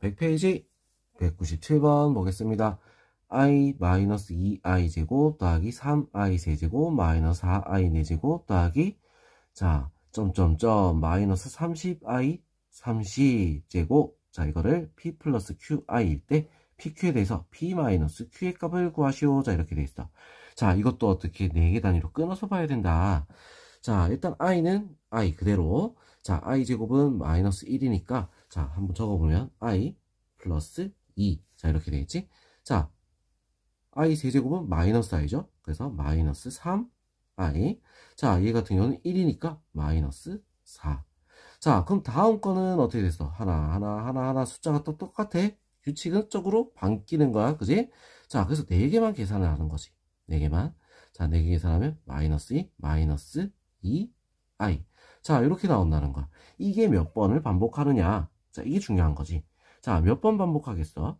100페이지 197번 보겠습니다. i-2i 제곱 더하기 3i 세제곱 마이너스 4i 4제곱 더하기 자 점점점 마이너스 30i 30제곱 자 이거를 p 플러스 qi일 때 pq에 대해서 p 마이너스 q의 값을 구하시오. 자 이렇게 돼 있어. 자 이것도 어떻게 4개 단위로 끊어서 봐야 된다. 자 일단 i는 i 그대로 자 i 제곱은 마이너스 1이니까 자 한번 적어보면 i 플러스 2 자 이렇게 되겠지. 자 i 세제곱은 마이너스 i죠. 그래서 마이너스 3i 자 얘 같은 경우는 1이니까 마이너스 4 자 그럼 다음 거는 어떻게 됐어? 하나 숫자가 또 똑같아. 규칙적으로 바뀌는 거야 그지? 자 그래서 4개만 계산을 하는 거지. 4개만 자 4개 계산하면 마이너스 2 마이너스 2i 자 이렇게 나온다는 거야. 이게 몇 번을 반복하느냐 자 이게 중요한 거지. 자 몇 번 반복하겠어?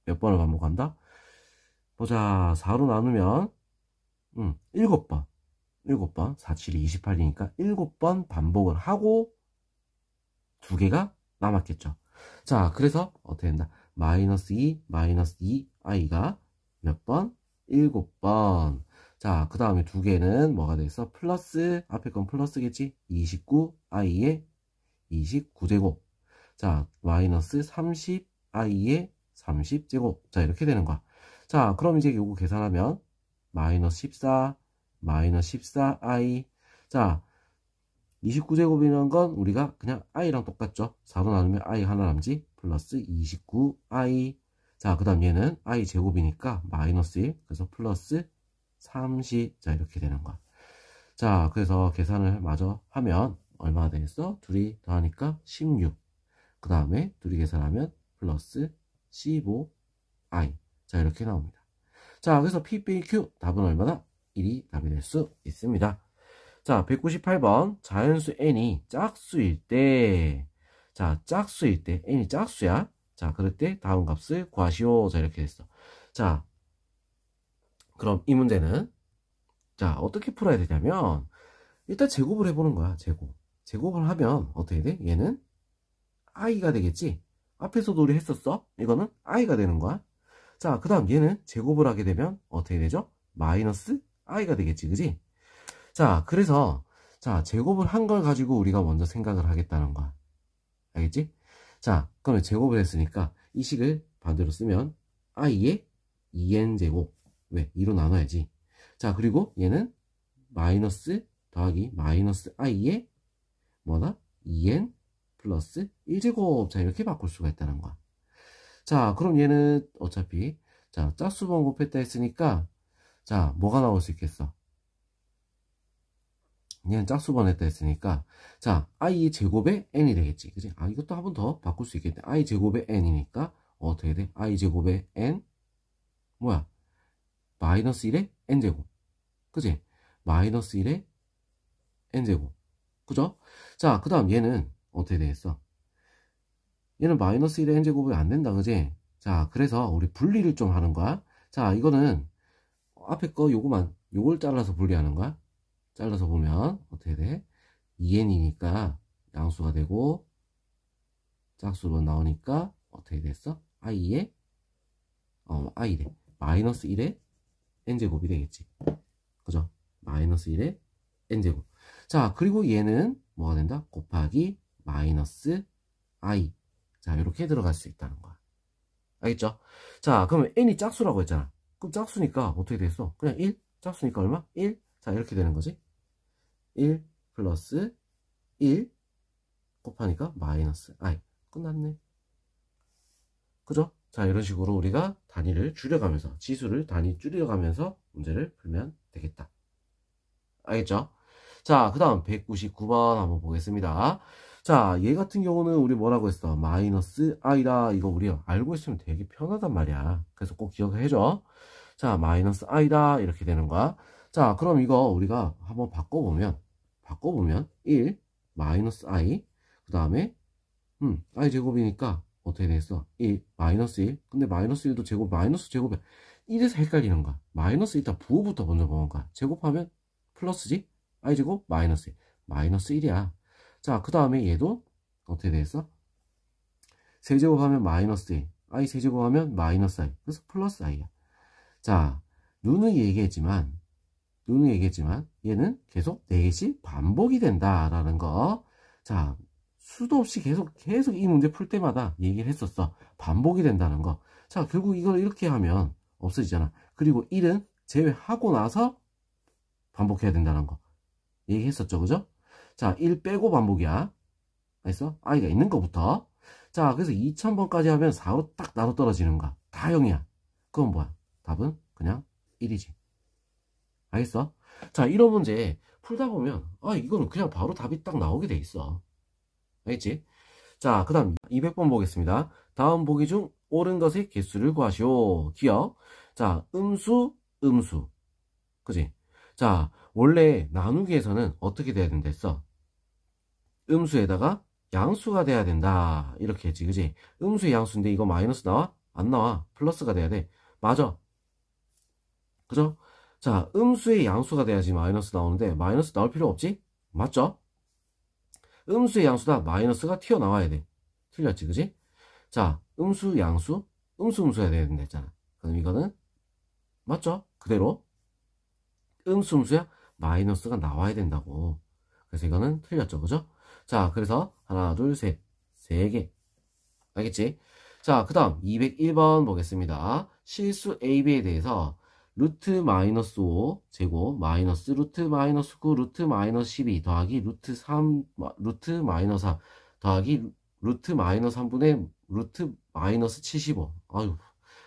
몇 번을 반복한다? 보자 4로 나누면 7번 7번 4, 7이 28이니까 7번 반복을 하고 2개가 남았겠죠. 자 그래서 어떻게 된다? 마이너스 2 마이너스 2i가 몇 번? 7번. 자 그 다음에 2개는 뭐가 되겠어? 플러스 앞에 건 플러스겠지? 29i의 29제곱 자 마이너스 30i의 30제곱 자 이렇게 되는 거야. 자 그럼 이제 요거 계산하면 마이너스 14 마이너스 14i 자 29제곱이라는 건 우리가 그냥 i랑 똑같죠. 4로 나누면 i 하나 남지 플러스 29i 자 그 다음 얘는 i 제곱이니까 마이너스 1 그래서 플러스 30 자 이렇게 되는 거야. 자 그래서 계산을 마저 하면 얼마나 되겠어? 둘이 더하니까 16 그 다음에 둘이 계산하면 플러스 15i 자 이렇게 나옵니다. 자 그래서 p 빼기 q 답은 얼마나? 1이 답이 될 수 있습니다. 자 198번 자연수 n이 짝수일 때 자 짝수일 때 n이 짝수야. 자 그럴 때 다음 값을 구하시오. 자 이렇게 됐어. 자 그럼 이 문제는 자 어떻게 풀어야 되냐면 일단 제곱을 해보는 거야. 제곱을 하면 어떻게 돼? 얘는 i가 되겠지. 앞에서도 우리 했었어. 이거는 i가 되는 거야. 자 그 다음 얘는 제곱을 하게 되면 어떻게 되죠? 마이너스 i가 되겠지 그지? 자 그래서 자 제곱을 한 걸 가지고 우리가 먼저 생각을 하겠다는 거야. 알겠지? 자 그러면 제곱을 했으니까 이 식을 반대로 쓰면 i의 2n제곱 왜? 2로 나눠야지. 자 그리고 얘는 마이너스 더하기 마이너스 i의 뭐다? 2n 플러스 1제곱 자 이렇게 바꿀 수가 있다는 거야. 자 그럼 얘는 어차피 자 짝수번 곱했다 했으니까 자 뭐가 나올 수 있겠어? 얘는 짝수번 했다 했으니까 자 i 제곱의 n이 되겠지 그지? 아 이것도 한 번 더 바꿀 수 있겠네. i 제곱의 n이니까 어떻게 돼? i 제곱의 n 뭐야? 마이너스 1의 n제곱 그지? 마이너스 1의 n제곱 그죠? 자 그 다음 얘는 어떻게 되겠어? 얘는 마이너스 1의 n제곱이 안 된다 그지? 자 그래서 우리 분리를 좀 하는 거야. 자 이거는 앞에 거 요걸 잘라서 분리하는 거야. 잘라서 보면 어떻게 돼? 2n이니까 양수가 되고 짝수로 나오니까 어떻게 됐어? i의 i래 마이너스 1의 n제곱이 되겠지 그죠? 마이너스 1의 n제곱 자 그리고 얘는 뭐가 된다? 곱하기 마이너스 i 자 이렇게 들어갈 수 있다는 거야. 알겠죠? 자 그러면 n이 짝수라고 했잖아. 그럼 짝수니까 어떻게 됐어? 그냥 1 짝수니까 얼마? 1 자 이렇게 되는 거지. 1 플러스 1 곱하니까 마이너스 i 끝났네. 그죠? 자 이런 식으로 우리가 단위를 줄여가면서 지수를 단위 줄여가면서 문제를 풀면 되겠다. 알겠죠? 자 그 다음 199번 한번 보겠습니다. 자 얘 같은 경우는 우리 뭐라고 했어? 마이너스 i다. 이거 우리 알고 있으면 되게 편하단 말이야. 그래서 꼭 기억해줘. 자 마이너스 i다 이렇게 되는 거야. 자 그럼 이거 우리가 한번 바꿔보면 1 마이너스 i 그 다음에 i 제곱이니까 어떻게 되겠어? 1 마이너스 1 근데 마이너스 1도 제곱 마이너스 제곱이 1에서 헷갈리는 거야. 마이너스 일단 부호부터 먼저 보는 거야. 제곱하면 플러스지 i 제곱 마이너스 1 마이너스 1이야. 자 그 다음에 얘도 어떻게 되겠어? 세제곱하면 마이너스 a, i 세제곱하면 마이너스 i, 그래서 플러스 i야. 자, 누누이 얘기했지만 얘는 계속 4개씩 반복이 된다라는 거. 자, 수도 없이 계속 이 문제 풀 때마다 얘기를 했었어. 반복이 된다는 거. 자, 결국 이걸 이렇게 하면 없어지잖아. 그리고 1은 제외하고 나서 반복해야 된다는 거 얘기했었죠, 그죠? 자, 1 빼고 반복이야. 알겠어? i가 있는 거부터. 자, 그래서 2000번까지 하면 4로 딱 나눠 떨어지는 거야. 다 0이야. 그건 뭐야? 답은 그냥 1이지. 알겠어? 자, 이런 문제 풀다 보면 이거는 그냥 바로 답이 딱 나오게 돼 있어. 알겠지? 자, 그 다음 200번 보겠습니다. 다음 보기 중 옳은 것의 개수를 구하시오. 기억. 자, 음수. 그지? 자, 원래 나누기에서는 어떻게 돼야 된다 했어? 음수에다가 양수가 돼야 된다. 이렇게 했지, 그지? 음수의 양수인데 이거 마이너스 나와? 안 나와. 플러스가 돼야 돼. 맞아. 그죠? 자, 음수의 양수가 돼야지 마이너스 나오는데 마이너스 나올 필요 없지? 맞죠? 음수의 양수다 마이너스가 튀어나와야 돼. 틀렸지, 그지? 자, 음수, 양수, 음수야 돼야 된다 했잖아. 그럼 이거는 맞죠? 그대로 음수야 마이너스가 나와야 된다고. 그래서 이거는 틀렸죠, 그죠? 자, 그래서 하나, 둘, 셋, 3개. 알겠지? 자, 그 다음 201번 보겠습니다. 실수 AB에 대해서 루트 마이너스 5 제곱 마이너스 루트 마이너스 9 루트 마이너스 12 더하기 루트 3 루트 마이너스 4 더하기 루트 마이너스 3분의 루트 마이너스 75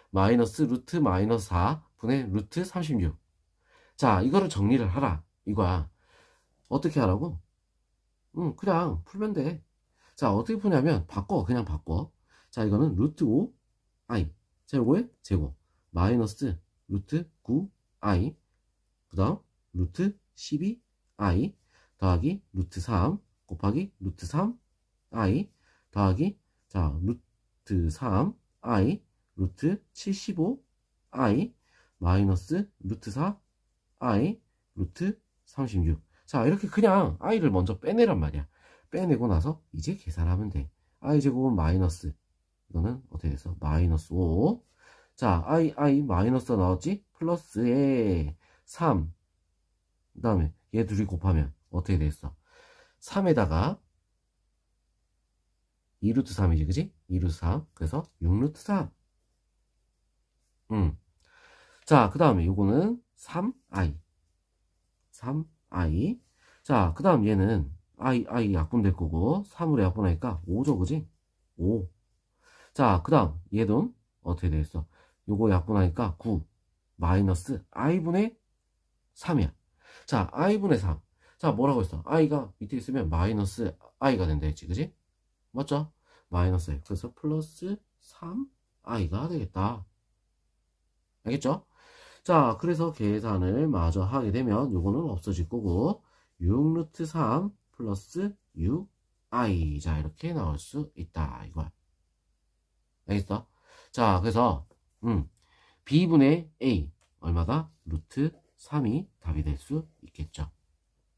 마이너스 루트 마이너스 4분의 루트 36. 자, 이거를 정리를 하라 이거야. 어떻게 하라고? 그냥 풀면 돼. 자, 어떻게 푸냐면 그냥 바꿔. 자, 이거는 루트 5 i 자, 요거의 제곱 마이너스 루트 9i 그 다음 루트 12i 더하기 루트 3 곱하기 루트 3i 더하기 자 루트 3i 루트 75i 마이너스 루트 4i 루트 36. 자, 이렇게 그냥 i를 먼저 빼내란 말이야. 빼내고 나서 이제 계산하면 돼. i 제곱은 마이너스 이거는 어떻게 됐어? 마이너스 5. 자, i 마이너스가 나왔지? 플러스에 3. 그 다음에 얘 둘이 곱하면 어떻게 됐어? 3에다가 2루트 3이지, 그지? 2루트 3. 그래서 6루트 3. 자, 그 다음에 요거는 3i. 자, 그 다음 얘는 i 약분될 거고 3으로 약분하니까 5죠, 그지? 5. 자, 그 다음 얘도 어떻게 되겠어? 요거 약분하니까 9 마이너스 i분의 3이야. 자, i분의 3. 자, 뭐라고 했어? i가 밑에 있으면 마이너스 i가 된다 했지, 그지? 맞죠? 마이너스 i. 그래서 플러스 3i가 되겠다. 알겠죠? 자, 그래서 계산을 마저 하게 되면 요거는 없어질 거고 6루트 3 플러스 6i. 자, 이렇게 나올 수 있다 이거야. 알겠어? 자, 그래서 b분의 a 얼마다? 루트 3이 답이 될 수 있겠죠.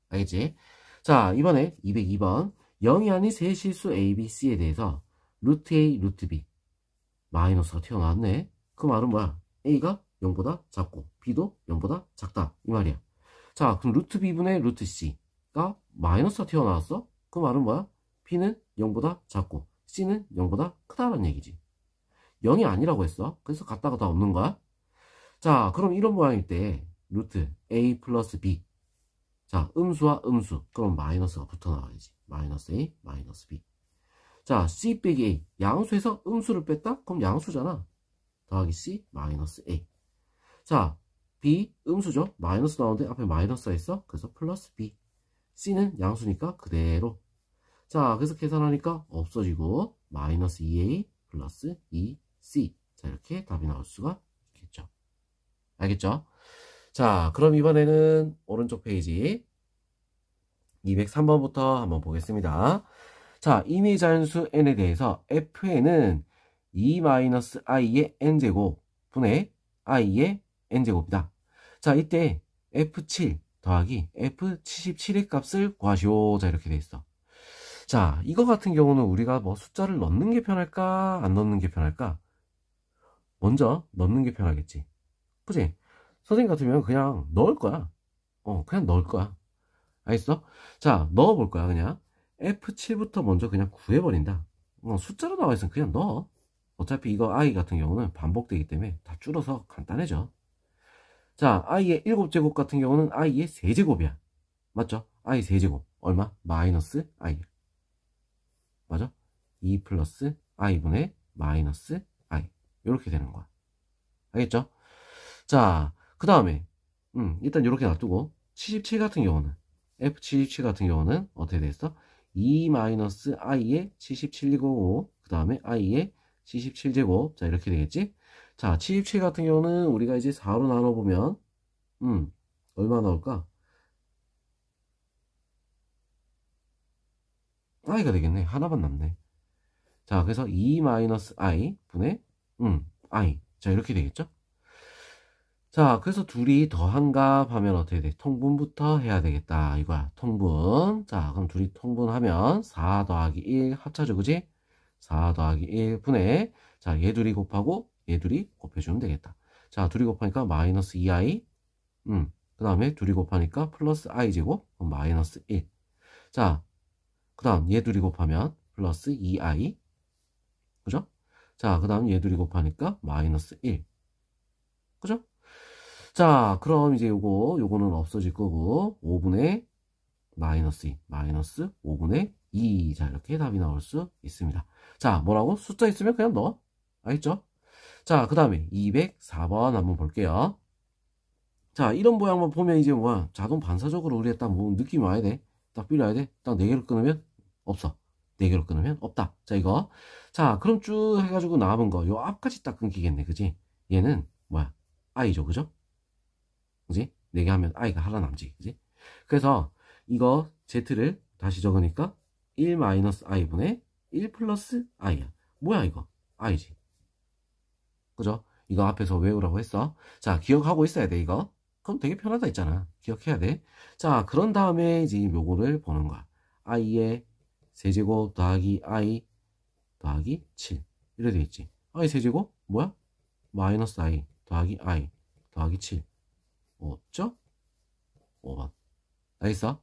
알겠지? 자, 이번에 202번 0이 아닌 세 실수 a, b, c에 대해서 루트 a, 루트 b 마이너스가 튀어나왔네. 그 말은 뭐야? a가 0보다 작고 b도 0보다 작다 이 말이야. 자, 그럼 루트 b분의 루트 c가 마이너스가 튀어나왔어? 그 말은 뭐야? b는 0보다 작고 c는 0보다 크다는 얘기지. 0이 아니라고 했어. 그래서 같다가 다 없는 거야. 자, 그럼 이런 모양일 때 루트 a 플러스 b. 자, 음수와 음수. 그럼 마이너스가 붙어 나와야지. 마이너스 a, 마이너스 b. 자, c 빼기 a. 양수에서 음수를 뺐다? 그럼 양수잖아. 더하기 c, 마이너스 a. 자, b, 음수죠? 마이너스 나오는데 앞에 마이너스가 있어? 그래서 플러스 b. c는 양수니까 그대로. 자, 그래서 계산하니까 없어지고 마이너스 2a 플러스 2c. 자, 이렇게 답이 나올 수가 있겠죠. 알겠죠? 자, 그럼 이번에는 오른쪽 페이지 203번부터 한번 보겠습니다. 자, 임의 자연수 n에 대해서 fn은 2-i의 n제곱 분의 i의 n제곱이다. 자, 이때 f7 더하기 f77의 값을 구하시오. 자, 이렇게 돼 있어. 자, 이거 같은 경우는 우리가 뭐 숫자를 넣는 게 편할까? 안 넣는 게 편할까? 먼저 넣는 게 편하겠지. 그치? 선생님 같으면 그냥 넣을 거야. 그냥 넣을 거야. 알겠어? 자, 넣어볼 거야, 그냥. F7부터 먼저 그냥 구해버린다. 숫자로 나와 있으면 그냥 넣어. 어차피 이거 i 같은 경우는 반복되기 때문에 다 줄어서 간단해져. 자, i의 7제곱 같은 경우는 i의 세제곱이야. 맞죠? i 세제곱. 얼마? 마이너스 i. 맞아? 2 플러스 i분의 마이너스 i. 이렇게 되는 거야. 알겠죠? 자, 그 다음에 일단 이렇게 놔두고 77 같은 경우는 F77 같은 경우는 어떻게 됐어? 2-i의 77제곱 그 다음에 i의 77제곱 자 이렇게 되겠지? 자 77 같은 경우는 우리가 이제 4로 나눠보면 얼마 나올까? i가 되겠네. 하나만 남네. 자 그래서 2-i 분의 i 자 이렇게 되겠죠? 자, 그래서 둘이 더한가 하면 어떻게 돼? 통분부터 해야 되겠다. 이거야. 통분. 자, 그럼 둘이 통분하면 4 더하기 1 합차죠. 그지? 4 더하기 1 분의 자, 얘 둘이 곱하고 얘 둘이 곱해주면 되겠다. 자, 둘이 곱하니까 마이너스 2i 그 다음에 둘이 곱하니까 플러스 i 제곱 그럼 마이너스 1. 자, 그 다음 얘 둘이 곱하면 플러스 2i 그죠? 자, 그 다음 얘 둘이 곱하니까 마이너스 1 그죠? 자, 그럼 이제 요거는 없어질 거고, 5분의 마이너스 2, 마이너스 5분의 2. 자, 이렇게 답이 나올 수 있습니다. 자, 뭐라고? 숫자 있으면 그냥 넣어. 알겠죠? 자, 그 다음에 204번 한번 볼게요. 자, 이런 모양만 보면 이제 뭐야? 자동 반사적으로 우리가 딱 뭐 느낌이 와야 돼. 딱 필요해야 돼. 딱 4개로 끊으면 없어. 4개로 끊으면 없다. 자, 이거. 자, 그럼 쭉 해가지고 남은 거, 요 앞까지 딱 끊기겠네. 그지? 얘는 뭐야? i죠. 그죠? 그지? 4개 하면 i가 하나 남지. 그지? 그래서 이거 z를 다시 적으니까 1-i분의 1 플러스 i야. 뭐야 이거? i지. 그죠? 이거 앞에서 외우라고 했어. 자, 기억하고 있어야 돼, 이거. 그럼 되게 편하다 했잖아. 기억해야 돼. 자, 그런 다음에 이제 요거를 보는 거야. i의 세제곱 더하기 i 더하기 7. 이래 돼 있지. i 세제곱? 뭐야? 마이너스 i 더하기 i 더하기 7. 5죠? 5번. 알겠어?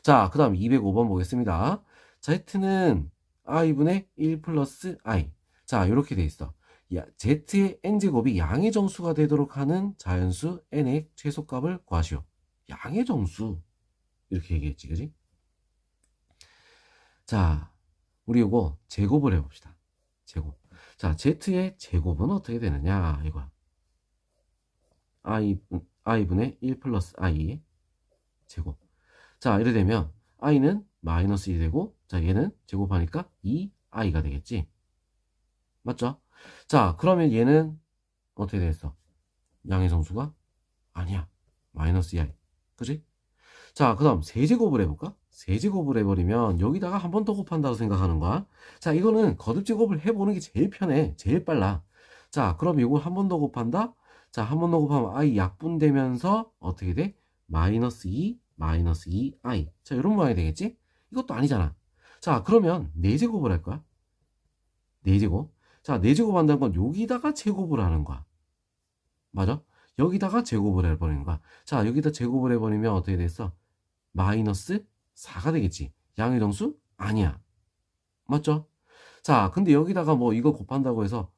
자, 그 다음 205번 보겠습니다. z는 i분의 1 플러스 i. 자, 이렇게 돼 있어. z의 n제곱이 양의 정수가 되도록 하는 자연수 n의 최소값을 구하시오. 양의 정수. 이렇게 얘기했지, 그지? 자, 우리 이거 제곱을 해봅시다. 제곱. 자, z의 제곱은 어떻게 되느냐, 이거야. i분의 1 플러스 i 제곱. 자, 이래 되면 i는 마이너스 1이 되고, 자, 얘는 제곱하니까 2i가 되겠지. 맞죠? 자, 그러면 얘는 어떻게 되겠어? 양의 정수가 아니야. 마이너스 2i. 그지? 자, 그 다음 세제곱을 해볼까? 세제곱을 해버리면 여기다가 한 번 더 곱한다고 생각하는 거야. 자, 이거는 거듭 제곱을 해보는 게 제일 편해. 제일 빨라. 자, 그럼 이걸 한 번 더 곱한다? 자, 한 번 더 곱하면 i 약분되면서 어떻게 돼? 마이너스 2, 마이너스 2i. 자, 이런 모양이 되겠지? 이것도 아니잖아. 자, 그러면 4제곱을 할 거야. 4제곱. 자, 4제곱 한다는 건 여기다가 제곱을 하는 거야. 맞아? 여기다가 제곱을 해버리는 거야. 자, 여기다 제곱을 해버리면 어떻게 됐어? 마이너스 4가 되겠지. 양의 정수? 아니야. 맞죠? 자, 근데 여기다가 뭐 이거 곱한다고 해서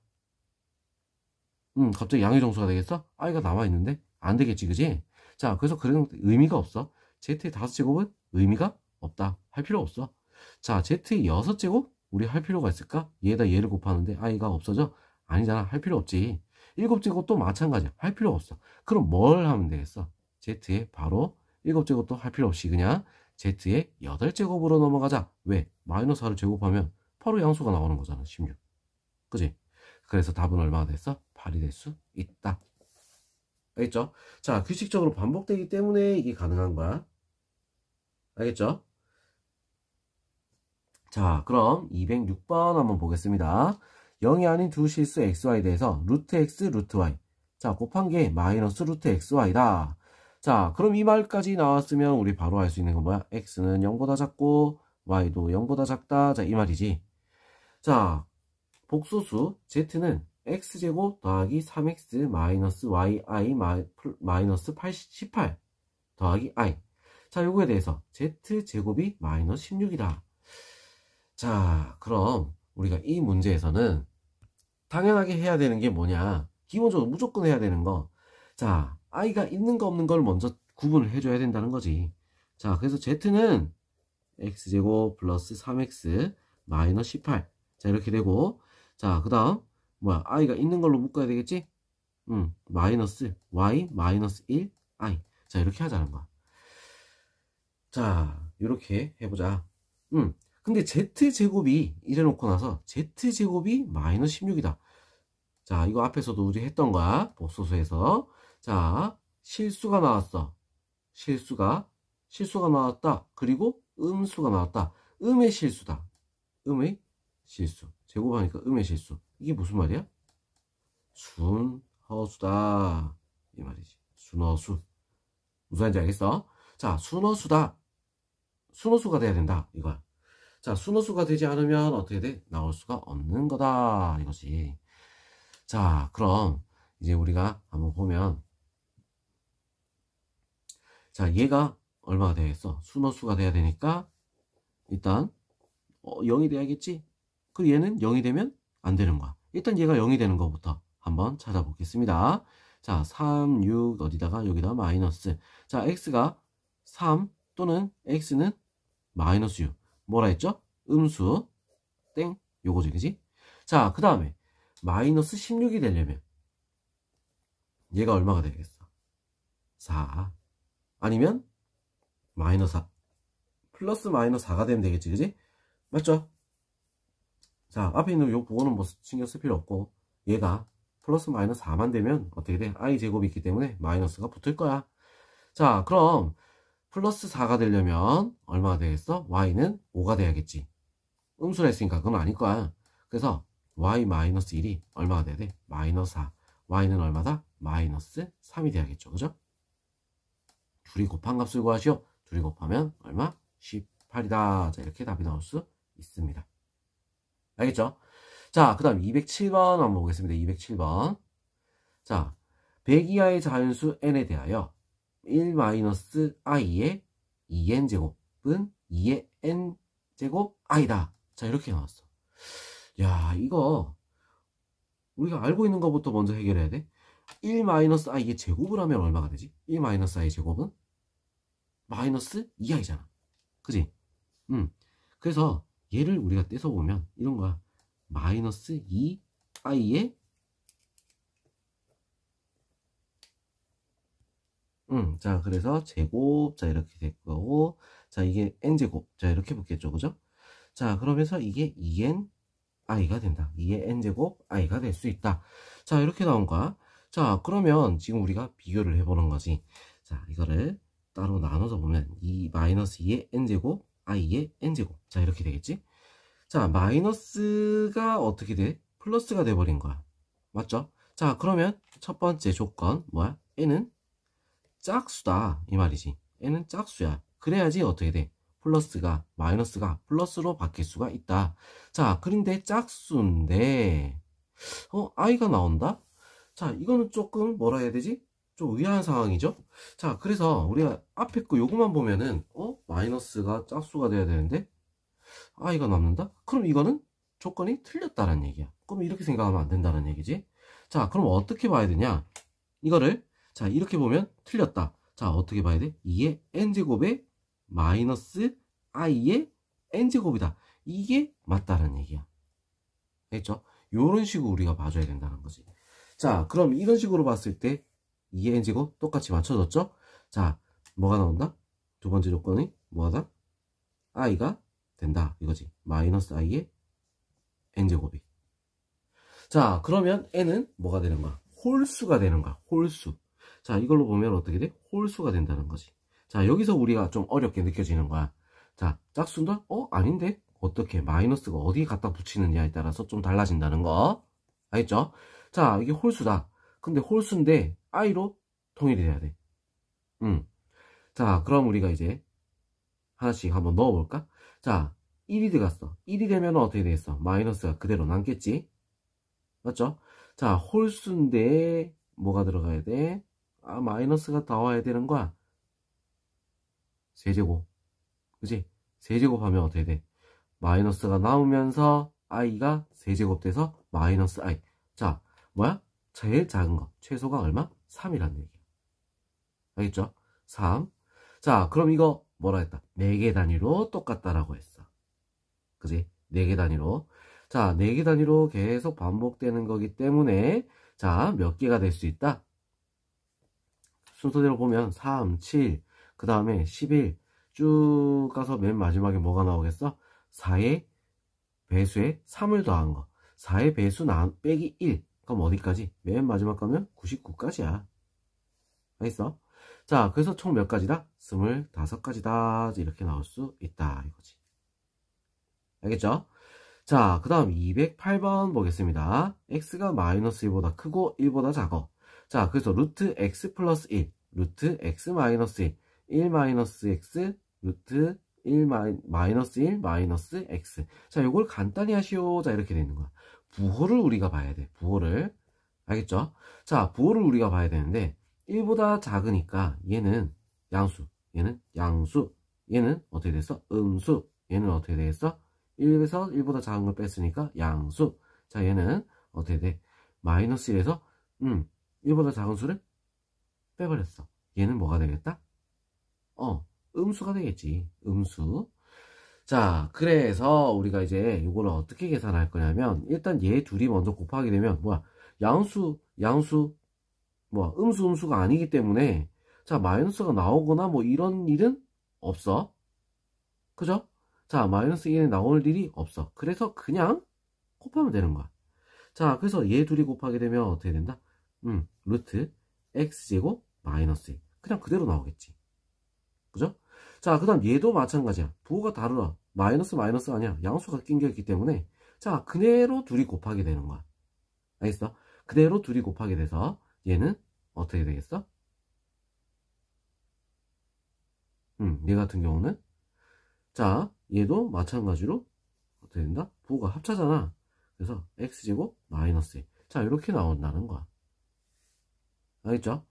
갑자기 양의 정수가 되겠어? i가 남아있는데? 안 되겠지, 그지? 자, 그래서 그런 의미가 없어. z의 5제곱은 의미가 없다. 할 필요 없어. 자, z의 6제곱? 우리 할 필요가 있을까? 얘에다 얘를 곱하는데 i가 없어져? 아니잖아. 할 필요 없지. 7제곱도 마찬가지야. 할 필요 없어. 그럼 뭘 하면 되겠어? z의 바로 7제곱도 할 필요 없이 그냥 z의 8제곱으로 넘어가자. 왜? 마이너스 4를 제곱하면 바로 양수가 나오는 거잖아. 16. 그지? 그래서 답은 얼마가 됐어? 8이 될 수 있다. 알겠죠? 자, 규칙적으로 반복되기 때문에 이게 가능한 거야. 알겠죠? 자, 그럼 206번 한번 보겠습니다. 0이 아닌 두 실수 xy에 대해서 루트 x, 루트 y. 자, 곱한 게 마이너스 루트 xy다. 자, 그럼 이 말까지 나왔으면 우리 바로 알 수 있는 건 뭐야? x는 0보다 작고 y도 0보다 작다. 자, 이 말이지. 자, 복소수 z는 x제곱 더하기 3x 마이너스 yi 마이너스 18 더하기 i. 자, 요거에 대해서 z제곱이 마이너스 16이다. 자, 그럼 우리가 이 문제에서는 당연하게 해야 되는 게 뭐냐? 기본적으로 무조건 해야 되는 거. 자, i가 있는 거 없는 걸 먼저 구분을 해줘야 된다는 거지. 자, 그래서 z는 x제곱 플러스 3x 마이너스 18. 자, 이렇게 되고, 자, 그 다음 뭐야? i가 있는 걸로 묶어야 되겠지? 마이너스 y 마이너스 1 i. 자, 이렇게 하자는 거야. 자, 이렇게 해보자. 근데 z제곱이 이래놓고 나서 z제곱이 마이너스 16이다. 자, 이거 앞에서도 우리 했던 거야. 복소수에서. 자, 실수가 나왔어. 실수가 나왔다. 그리고 음수가 나왔다. 음의 실수다. 음의 실수. 제곱하니까 음의 실수. 이게 무슨 말이야? 순허수다. 이 말이지. 순허수. 무슨 말인지 알겠어? 자, 순허수다. 순허수가 돼야 된다. 이거야. 자, 순허수가 되지 않으면 어떻게 돼? 나올 수가 없는 거다. 이거지. 자, 그럼 이제 우리가 한번 보면, 자, 얘가 얼마가 되겠어? 순허수가 돼야 되니까 일단 0이 돼야겠지? 그리고 얘는 0이 되면 안 되는 거야. 일단 얘가 0이 되는 것부터 한번 찾아보겠습니다. 자, 3, 6 어디다가 여기다 마이너스. 자, x가 3 또는 x는 마이너스 6. 뭐라 했죠? 음수 땡 요거지, 그지? 자, 그 다음에 마이너스 16이 되려면 얘가 얼마가 되겠어? 4 아니면 마이너스 4 플러스 마이너스 4가 되면 되겠지, 그지? 맞죠? 자, 앞에 있는 요 부분은 뭐 신경 쓸 필요 없고, 얘가 플러스 마이너스 4만 되면 어떻게 돼? i 제곱이 있기 때문에 마이너스가 붙을 거야. 자, 그럼 플러스 4가 되려면 얼마가 되겠어? y는 5가 돼야겠지. 음수라 했으니까 그건 아닐 거야. 그래서 y 마이너스 1이 얼마가 돼야 돼? 마이너스 4. y는 얼마다? 마이너스 3이 돼야겠죠, 그죠? 둘이 곱한 값을 구하시오. 둘이 곱하면 얼마? 18이다. 자, 이렇게 답이 나올 수 있습니다. 알겠죠? 자, 그 다음 207번 한번 보겠습니다. 207번. 자, 100 이하의 자연수 n에 대하여 1-i의 2n제곱은 2의 n제곱 i다. 자, 이렇게 나왔어. 야, 이거 우리가 알고 있는 것부터 먼저 해결해야 돼. 1-i의 제곱을 하면 얼마가 되지? 1-i의 제곱은 마이너스 2i잖아. 그지? 그래서 얘를 우리가 떼서 보면 이런 거야. 마이너스 2i의 자, 그래서 제곱, 자, 이렇게 될 거고, 자, 이게 n제곱, 자, 이렇게 붙겠죠, 그죠? 자, 그러면서 이게 2ni가 된다. 2의 n제곱 i가 될 수 있다. 자, 이렇게 나온 거야. 자, 그러면 지금 우리가 비교를 해보는 거지. 자, 이거를 따로 나눠서 보면 이 마이너스 2의 n제곱 i의 n제곱, 자, 이렇게 되겠지? 자, 마이너스가 어떻게 돼? 플러스가 돼버린 거야. 맞죠? 자, 그러면 첫 번째 조건 뭐야? n은 짝수다, 이 말이지. n은 짝수야. 그래야지 어떻게 돼? 플러스가 마이너스가 플러스로 바뀔 수가 있다. 자, 그런데 짝수인데 i가 나온다? 자, 이거는 조금 뭐라 해야 되지? 좀 의아한 상황이죠? 자, 그래서 우리가 앞에 거 요거만 보면은 마이너스가 짝수가 돼야 되는데 i가 남는다? 그럼 이거는 조건이 틀렸다는 얘기야. 그럼 이렇게 생각하면 안 된다는 얘기지. 자, 그럼 어떻게 봐야 되냐? 이거를 자, 이렇게 보면 틀렸다. 자, 어떻게 봐야 돼? 2의 n제곱에 마이너스 i의 n제곱이다. 이게 맞다는 얘기야. 알겠죠? 요런 식으로 우리가 봐줘야 된다는 거지. 자, 그럼 이런 식으로 봤을 때 2의 n제곱 똑같이 맞춰졌죠? 자, 뭐가 나온다? 두 번째 조건이 뭐하다? i가 된다. 이거지. 마이너스 i의 n제곱이. 자, 그러면 n은 뭐가 되는 거야? 홀수가 되는 거야. 홀수. 자, 이걸로 보면 어떻게 돼? 홀수가 된다는 거지. 자, 여기서 우리가 좀 어렵게 느껴지는 거야. 자, 짝수인가? 아닌데? 어떻게? 마이너스가 어디에 갖다 붙이느냐에 따라서 좀 달라진다는 거. 알겠죠? 자, 이게 홀수다. 근데 홀수인데 i로 통일이 돼야 돼. 자, 그럼 우리가 이제 하나씩 한번 넣어볼까? 자, 1이 들어갔어. 1이 되면 어떻게 되겠어? 마이너스가 그대로 남겠지? 맞죠? 자, 홀수인데 뭐가 들어가야 돼? 아, 마이너스가 나와야 되는 거야. 세제곱. 그치? 세제곱 하면 어떻게 돼? 마이너스가 나오면서 i가 세제곱 돼서 마이너스 i. 자, 뭐야? 제일 작은 거. 최소가 얼마? 3이라는 얘기야. 알겠죠? 3. 자, 그럼 이거 뭐라 했다? 4개 단위로 똑같다라고 했어. 그지? 4개 단위로. 자, 4개 단위로 계속 반복되는 거기 때문에 자, 몇 개가 될 수 있다? 순서대로 보면 3, 7, 그 다음에 11 쭉 가서 맨 마지막에 뭐가 나오겠어? 4의 배수에 3을 더한 거. 4의 배수 빼기 1. 그럼 어디까지? 맨 마지막 가면 99까지야. 알겠어? 자, 그래서 총 몇 가지다? 25가지다. 이렇게 나올 수 있다. 이거지. 알겠죠? 자, 그 다음 208번 보겠습니다. x가 마이너스 1보다 크고 1보다 작어. 자, 그래서 루트 x 플러스 1, 루트 x 마이너스 1 마이너스 x, 루트 1 마이너스 1 마이너스 x. 자, 요걸 간단히 하시오. 자, 이렇게 되는 거야. 부호를 우리가 봐야 돼. 부호를. 알겠죠? 자, 부호를 우리가 봐야 되는데 1보다 작으니까 얘는 양수, 얘는 양수, 얘는 어떻게 됐어? 음수, 얘는 어떻게 되겠어? 1에서 1보다 작은 걸 뺐으니까 양수. 자, 얘는 어떻게 돼? 마이너스 1에서 1보다 작은 수를 빼버렸어. 얘는 뭐가 되겠다? 음수가 되겠지. 음수. 자, 그래서 우리가 이제 이거를 어떻게 계산할 거냐면 일단 얘 둘이 먼저 곱하게 되면 뭐야? 양수, 음수, 음수가 아니기 때문에 자, 마이너스가 나오거나 뭐 이런 일은 없어. 그죠? 자, 마이너스 1이 나올 일이 없어. 그래서 그냥 곱하면 되는 거야. 자, 그래서 얘 둘이 곱하게 되면 어떻게 된다? 루트 x제곱 마이너스 1. 그냥 그대로 나오겠지. 그죠? 자, 그 다음 얘도 마찬가지야. 부호가 다르다. 마이너스 아니야. 양수가 낀 게 있기 때문에 자, 그대로 둘이 곱하게 되는 거야. 알겠어? 그대로 둘이 곱하게 돼서 얘는 어떻게 되겠어? 얘 같은 경우는 자, 얘도 마찬가지로 어떻게 된다? 부호가 합차잖아. 그래서 x제곱 마이너스 1. 자, 이렇게 나온다는 거야. 알겠죠?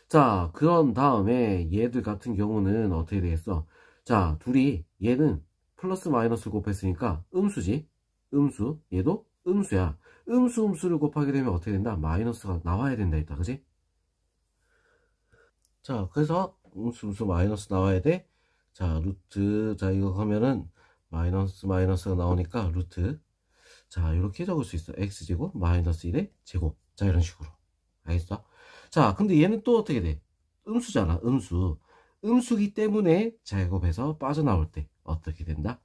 자, 그런 다음에 얘들 같은 경우는 어떻게 되겠어? 자, 둘이 얘는 플러스 마이너스 곱했으니까 음수지. 음수. 얘도 음수야. 음수를 곱하게 되면 어떻게 된다? 마이너스가 나와야 된다 했다. 그지? 자, 그래서 음수 마이너스 나와야 돼. 자, 루트. 자, 이거 하면은 마이너스가 나오니까 루트. 자, 이렇게 적을 수 있어. x제곱 마이너스 1의 제곱. 자, 이런 식으로. 알겠어? 자, 근데 얘는 또 어떻게 돼? 음수잖아. 음수. 음수기 때문에 제곱에서 빠져나올 때 어떻게 된다?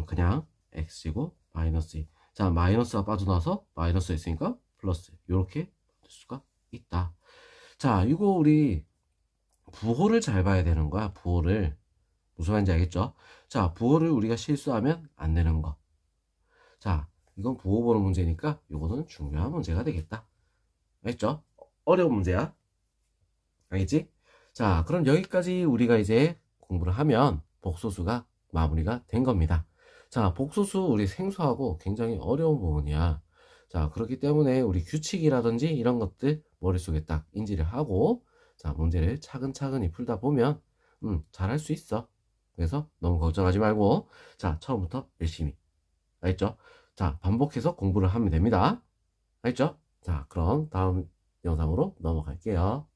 그냥 x제곱 마이너스 1. 자, 마이너스가 빠져나와서 마이너스가 있으니까 플러스. 이렇게 될 수가 있다. 자, 이거 우리 부호를 잘 봐야 되는 거야. 부호를. 무슨 말인지 알겠죠? 자, 부호를 우리가 실수하면 안 되는 거. 자, 이건 부호 보는 문제니까 이거는 중요한 문제가 되겠다. 알겠죠? 어려운 문제야. 알겠지? 자, 그럼 여기까지 우리가 이제 공부를 하면 복소수가 마무리가 된 겁니다. 자, 복소수 우리 생소하고 굉장히 어려운 부분이야. 자, 그렇기 때문에 우리 규칙이라든지 이런 것들 머릿속에 딱 인지를 하고 자, 문제를 차근차근히 풀다 보면 잘할 수 있어. 그래서 너무 걱정하지 말고 자, 처음부터 열심히. 알겠죠? 자, 반복해서 공부를 하면 됩니다. 알겠죠? 자, 그럼 다음 영상으로 넘어갈게요.